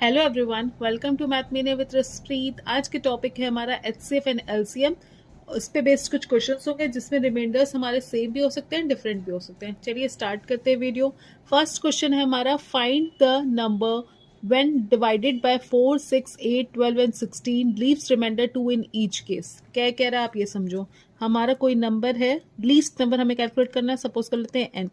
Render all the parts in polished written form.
Hello everyone, welcome to math mania with Raspreet. आज के topic है हमारा एचसीएफ एंड एलसीएम। उस पे बेस्ड कुछ क्वेश्चंस होंगे जिसमें रिमाइंडर्स हमारे सेम भी हो सकते हैं, डिफरेंट भी हो सकते हैं। चलिए स्टार्ट करते हैं वीडियो। फर्स्ट क्वेश्चन है हमारा, find the number when divided by 4, 6, 8, 12 and 16 leaves remainder 2 in each case. क्या कह रहा है आप ये समझो। हमारा कोई नंबर है, लीस्ट नंबर हमें कैलकुलेट करना है। सपोज कर लेते हैं एन।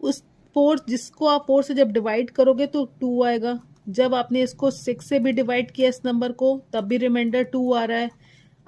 उस 4 जिसको आप 4 से जब डिवाइड करोगे तो 2 आएगा। जब आपने इसको 6 से भी डिवाइड किया इस नंबर को तब भी रिमाइंडर 2 आ रहा है।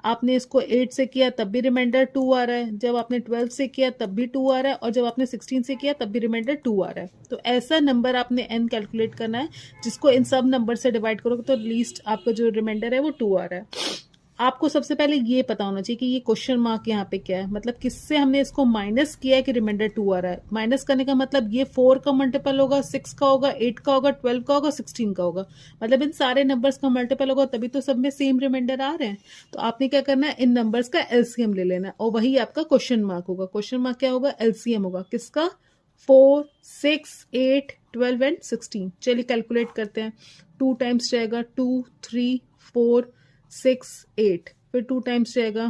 आपने इसको 8 से किया तब भी रिमाइंडर 2 आ रहा है। जब आपने 12 से किया तब भी 2 आ रहा है, और जब आपने 16 से किया तब भी रिमाइंडर 2 आ रहा है। तो ऐसा नंबर आपने n कैलकुलेट करना है जिसको इन सब नंबर से डिवाइड करोगे तो लीस्ट आपका जो रिमाइंडर है वो 2 आ रहा है। आपको सबसे पहले ये पता होना चाहिए कि ये क्वेश्चन मार्क यहाँ पे क्या है, मतलब किससे हमने इसको माइनस किया है कि रिमाइंडर 2 आ रहा है। माइनस करने का मतलब ये 4 का मल्टीपल होगा, 6 का होगा, 8 का होगा, 12 का होगा, 16 का होगा। मतलब इन सारे नंबर्स का मल्टीपल होगा तभी तो सब में सेम रिमाइंडर आ रहे हैं। तो आपने क्या करना है, इन नंबर्स का एलसीएम ले लेना है और वही आपका क्वेश्चन मार्क होगा। क्वेश्चन मार्क क्या होगा, एलसीएम होगा। किसका? 4, 6, 8, 12 एंड 16। चलिए कैलकुलेट करते हैं। 2 टाइम्स जाएगा 2, 3, 4, 6, 8। फिर 2 टाइम्स जाएगा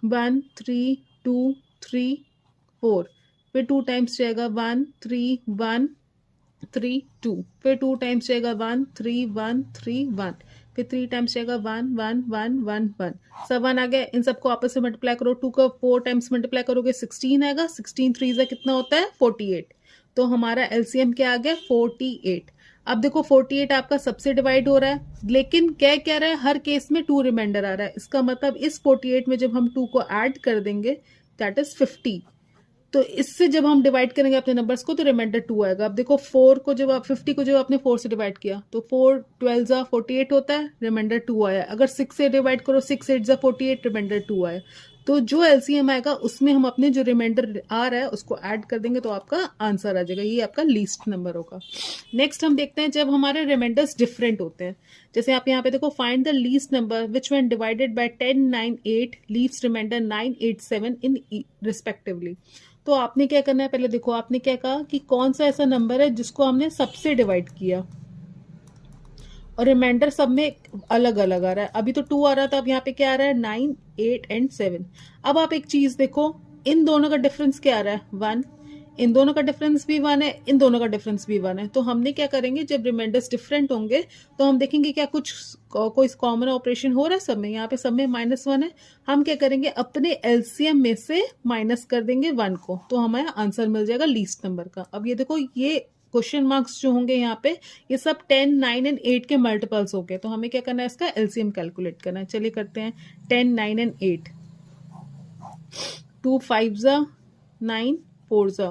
1, 3, 2, 3, 4। फिर 2 टाइम्स जाएगा 1, 3, 1, 3, 2। फिर 2 टाइम्स जाएगा 1, 3, 1, 3, 1। फिर 3 टाइम्स जाएगा 1, 1, 1, 1, 1। सब 1 आ गया। इन सबको आपस में मल्टीप्लाई करो। 2 का 4 टाइम्स मल्टीप्लाई करोगे 16 आएगा। 16 3 से कितना होता है, 48। तो हमारा एलसीएम क्या आ गया, 48। अब देखो 48 आपका सबसे डिवाइड हो रहा है, लेकिन क्या कह रहा है, हर केस में 2 रिमाइंडर आ रहा है। इसका मतलब इस 48 में जब हम 2 को ऐड कर देंगे दैट इज 50। तो इससे जब हम डिवाइड करेंगे अपने नंबर्स को तो रिमाइंडर 2 आएगा। अब देखो 4 को जब आप 50 को जब आपने 4 से डिवाइड किया तो 4 12 जा 48 होता है, रिमाइंडर 2 आया। अगर 6 से डिवाइड करो, 6 8 जा 48, रिमाइंडर 2 आया। तो जो एलसीएम आएगा उसमें हम अपने जो रिमाइंडर आ रहा है उसको ऐड कर देंगे तो आपका आंसर आ जाएगा। ये आपका लीस्ट नंबर होगा। नेक्स्ट हम देखते हैं जब हमारे रिमाइंडर्स डिफरेंट होते हैं। जैसे आप यहाँ पे देखो, find the least number which when divided by 10, 9, 8 leaves remainder 9, 8, 7 in respectively. तो आपने क्या करना है, पहले देखो आपने क्या कहा कि कौन सा ऐसा नंबर है जिसको हमने सबसे डिवाइड किया और रिमाइंडर सब में अलग अलग आ रहा है। अभी तो 2 आ रहा था, अब यहाँ पे क्या आ रहा है, 9, 8 एंड 7। अब आप एक चीज देखो, इन दोनों का डिफरेंस क्या आ रहा है, 1। इन दोनों का डिफरेंस भी 1 है, इन दोनों का डिफरेंस भी 1 है। तो हमने क्या करेंगे, जब रिमाइंडर्स डिफरेंट होंगे तो हम देखेंगे क्या कुछ कोई कॉमन ऑपरेशन हो रहा है सब में। यहाँ पे सब में -1 है। हम क्या करेंगे, अपने एलसीएम में से माइनस कर देंगे 1 को, तो हमें आंसर मिल जाएगा लीस्ट नंबर का। अब ये देखो, ये क्वेश्चन मार्क्स जो होंगे यहाँ पे ये सब 10, 9 एंड 8 के मल्टीपल्स हो गए। तो हमें क्या करना है, इसका एलसीएम कैलकुलेट करना है। चलिए करते हैं। 10, 9 एंड 8। 2 5 जा 9, 4 जा,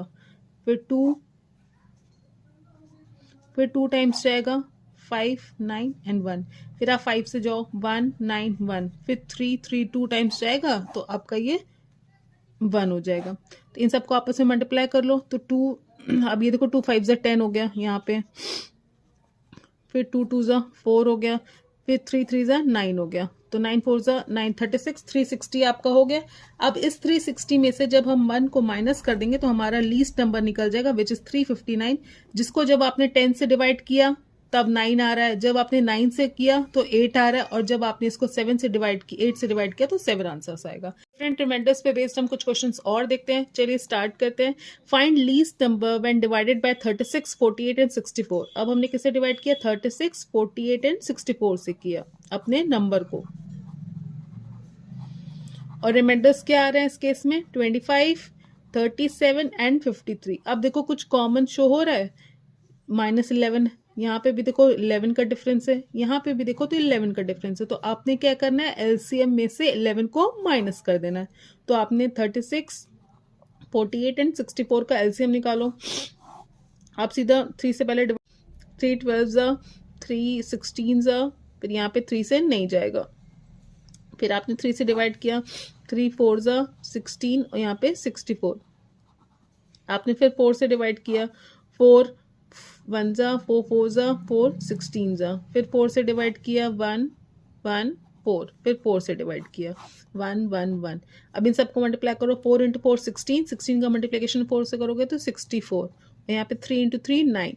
फिर 2 टाइम्स जाएगा 5, 9 एंड 1। फिर आप 5 से जाओ 1, 9, 1। फिर 3 2 टाइम्स जाएगा तो आपका ये 1 हो जाएगा। तो इन सबको आपस में मल्टीप्लाई कर लो तो 2। अब ये देखो 2 5 जा 10 हो गया यहाँ पे। फिर 2 2 जा 4 हो गया। फिर 3 3 जा 9 हो गया। तो 9 4 जा 9, 36, 360 आपका हो गया। अब इस 360 में से जब हम 1 को माइनस कर देंगे तो हमारा लीस्ट नंबर निकल जाएगा विच इज 359, जिसको जब आपने 10 से डिवाइड किया तब 9 आ रहा है, जब आपने 9 से किया तो 8 आ रहा है, और जब आपने इसको 7 से डिवाइड किया, 8 से डिवाइड किया तो 7 आंसर्स आएगा। डिफरेंट रिमाइंडर्स पे बेस्ड हम कुछ क्वेश्चंस और देखते हैं। चलिए स्टार्ट करते हैं। Find least number when divided bye 36, 48 and 64। अब हमने किससे डिवाइड किया, 36, 48 एंड 64 से किया अपने नंबर को। और रिमाइंडर्स क्या आ रहे हैं इस केस में, 25, 37 एंड 53। अब देखो कुछ कॉमन शो हो रहा है, -11। यहाँ पे भी देखो 11 का डिफरेंस है, यहाँ पे भी देखो तो 11 का डिफरेंस है। तो आपने क्या करना है, एलसीएम में से 11 को माइनस कर देना है। तो आपने 36, 48 एंड 64 का एलसीएम निकालो। आप सीधा 3 से पहले 3 12 जा, 3 16 जा, फिर यहाँ पे 3 से नहीं जाएगा। फिर आपने 3 से डिवाइड किया, 3 4 जा 16 और यहाँ पे 64। आपने फिर 4 से डिवाइड किया, 4 1 जा 4 4 जा 4 16 जा। फिर 4 से डिवाइड किया, 1 1 4। फिर 4 से डिवाइड किया, 1 1 1। अब इन सबको मल्टीप्लाई करो, 4 इंटू 4 16, 16 का मल्टीप्लीकेशन 4 से करोगे तो 64। यहाँ पे 3 इंटू 3 9।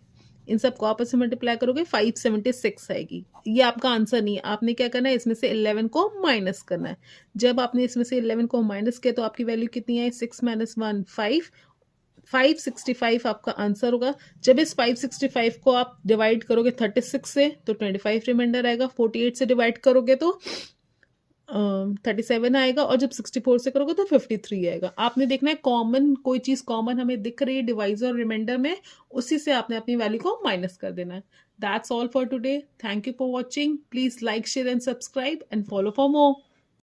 इन सबको आपस में मल्टीप्लाई करोगे 576 आएगी। ये आपका आंसर नहीं है, आपने क्या करना है, इसमें से 11 को माइनस करना है। जब आपने इसमें से 11 को माइनस किया तो आपकी वैल्यू कितनी है, 6 माइनस 1 5, 565 आपका आंसर होगा। जब इस 565 को आप डिवाइड करोगे 36 से तो 25 रिमाइंडर आएगा, 48 से डिवाइड करोगे तो 37 आएगा, और जब 64 से करोगे तो 53 आएगा। आपने देखना है कॉमन, कोई चीज कॉमन हमें दिख रही है डिवाइजर और रिमाइंडर में, उसी से आपने अपनी वैल्यू को माइनस कर देना है। That's all for today. Thank you for watching. Please like, share and subscribe and follow for more.